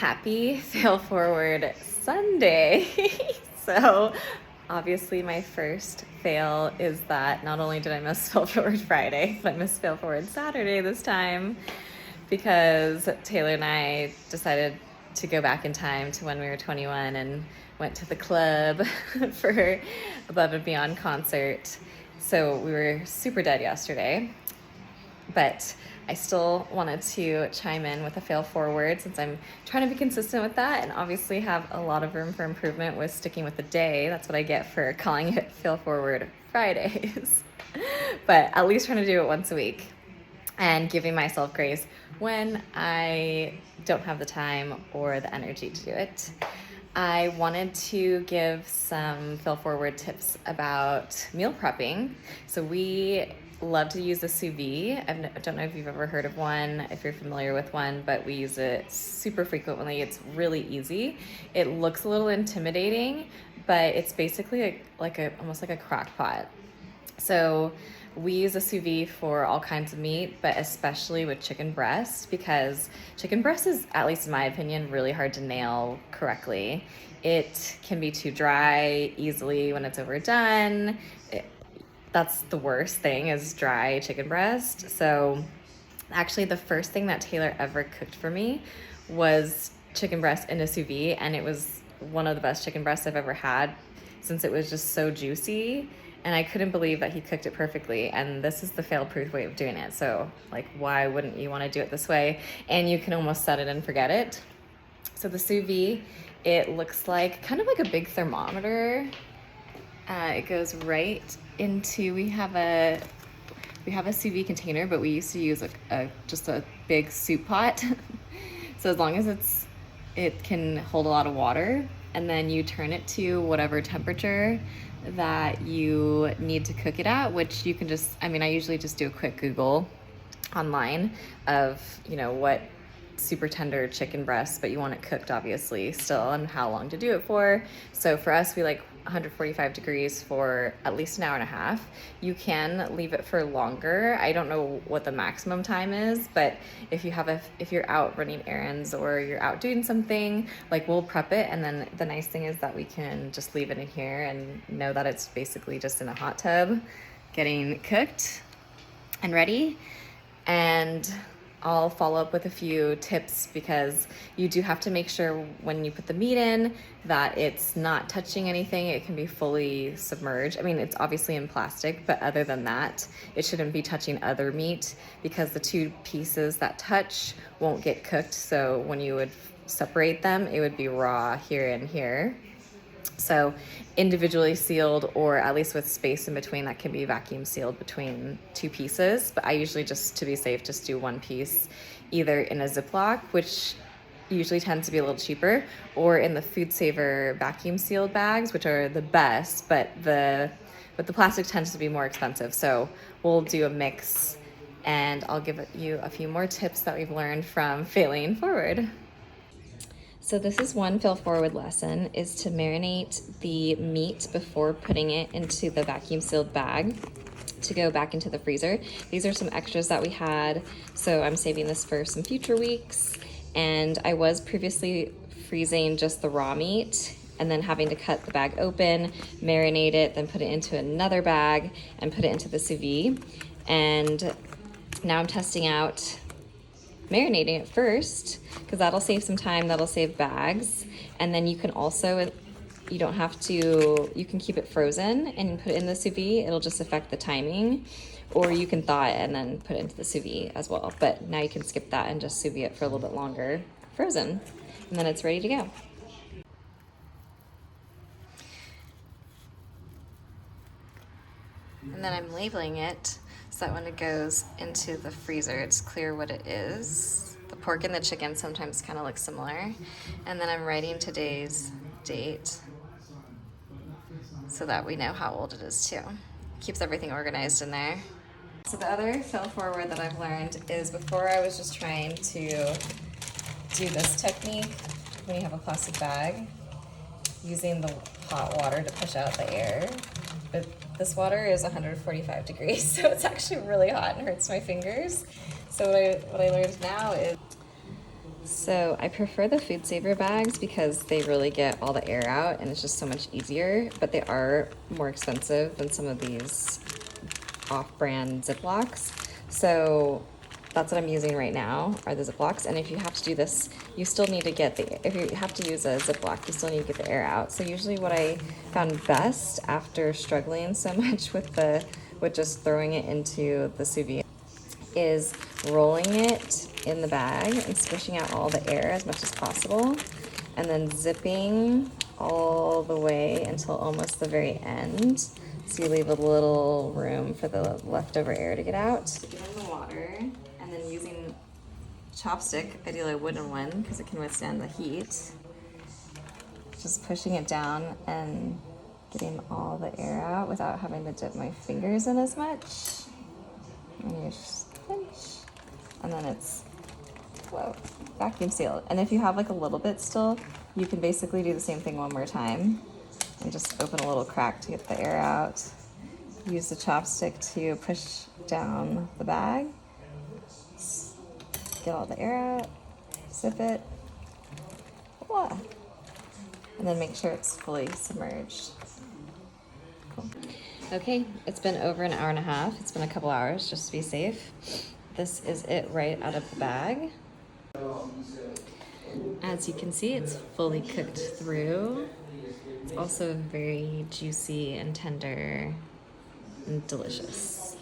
Happy Fail Forward Sunday. So obviously my first fail is that not only did I miss Fail Forward Friday, but I missed Fail Forward Saturday this time because Taylor and I decided to go back in time to when we were 21 and went to the club for Above and Beyond concert. So we were super dead yesterday, but I still wanted to chime in with a fail forward since I'm trying to be consistent with that and obviously have a lot of room for improvement with sticking with the day. That's what I get for calling it Fail Forward Fridays. But at least trying to do it once a week and giving myself grace when I don't have the time or the energy to do it. I wanted to give some fail forward tips about meal prepping. So we love to use the Sous Vide. I don't know if you've ever heard of one, if you're familiar with one, but we use it super frequently. It's really easy. It looks a little intimidating, but it's basically almost like a crock pot. So we use a sous vide for all kinds of meat, but especially with chicken breast, because chicken breast is, at least in my opinion, really hard to nail correctly. It can be too dry easily when it's overdone. That's the worst thing, is dry chicken breast. So actually the first thing that Taylor ever cooked for me was chicken breast in a sous vide, and it was one of the best chicken breasts I've ever had since it was just so juicy. And I couldn't believe that he cooked it perfectly. And this is the fail-proof way of doing it. So why wouldn't you want to do it this way? And you can almost set it and forget it. So the sous vide, it looks kind of like a big thermometer. It goes right into, we have a sous vide container, but we used to use just a big soup pot. So as long as it can hold a lot of water, and then you turn it to whatever temperature that you need to cook it at, which you can I usually just do a quick Google online of, what super tender chicken breast, but you want it cooked obviously still, and how long to do it for. So for us, we like 145 degrees for at least an hour and a half. You can leave it for longer. I don't know what the maximum time is, but if you're out running errands or you're out doing something, we'll prep it, and then the nice thing is that we can just leave it in here and know that it's basically just in a hot tub getting cooked and ready. And I'll follow up with a few tips, because you do have to make sure when you put the meat in that it's not touching anything. It can be fully submerged. It's obviously in plastic, but other than that, it shouldn't be touching other meat, because the two pieces that touch won't get cooked. So when you would separate them, it would be raw here and here. So individually sealed, or at least with space in between that can be vacuum sealed between two pieces. But I usually, just to be safe, just do one piece, either in a Ziploc, which usually tends to be a little cheaper, or in the Food Saver vacuum sealed bags, which are the best, but the plastic tends to be more expensive. So we'll do a mix, and I'll give you a few more tips that we've learned from failing forward. So this is one fail forward lesson, is to marinate the meat before putting it into the vacuum sealed bag to go back into the freezer. These are some extras that we had, so I'm saving this for some future weeks. And I was previously freezing just the raw meat and then having to cut the bag open, marinate it, then put it into another bag and put it into the sous vide. And now I'm testing out marinating it first, because that'll save some time, that'll save bags. And then you can also, you can keep it frozen and put it in the sous vide. It'll just affect the timing, or you can thaw it and then put it into the sous vide as well. But now you can skip that and just sous vide it for a little bit longer frozen, and then it's ready to go. And then I'm labeling it so that when it goes into the freezer, it's clear what it is. The pork and the chicken sometimes kind of look similar. And then I'm writing today's date so that we know how old it is too. Keeps everything organized in there. So the other fail forward that I've learned is, before I was just trying to do this technique when you have a plastic bag, using the hot water to push out the air. But this water is 145 degrees, so it's actually really hot and hurts my fingers. So what I learned now is So I prefer the Food Saver bags because they really get all the air out and it's just so much easier, but they are more expensive than some of these off-brand Ziplocs. So that's what I'm using right now, are the Ziplocs. And if you have to do this, you still need to get if you have to use a Ziploc, you still need to get the air out. So usually what I found best after struggling so much with just throwing it into the sous vide is rolling it in the bag and squishing out all the air as much as possible, and then zipping all the way until almost the very end. So you leave a little room for the leftover air to get out. Get in the water, and then using chopstick, ideally a wooden one because it can withstand the heat. Just pushing it down and getting all the air out without having to dip my fingers in as much. And you just pinch, and then it's, whoa, vacuum sealed. And if you have like a little bit still, you can basically do the same thing one more time and just open a little crack to get the air out. Use the chopstick to push down the bag, get all the air out, zip it, voila. And then make sure it's fully submerged. Cool. Okay, it's been over an hour and a half. It's been a couple hours just to be safe. This is it right out of the bag. As you can see, it's fully cooked through. It's also very juicy and tender and delicious.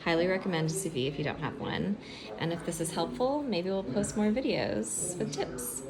Highly recommend a sous vide if you don't have one. And if this is helpful, maybe we'll post more videos with tips.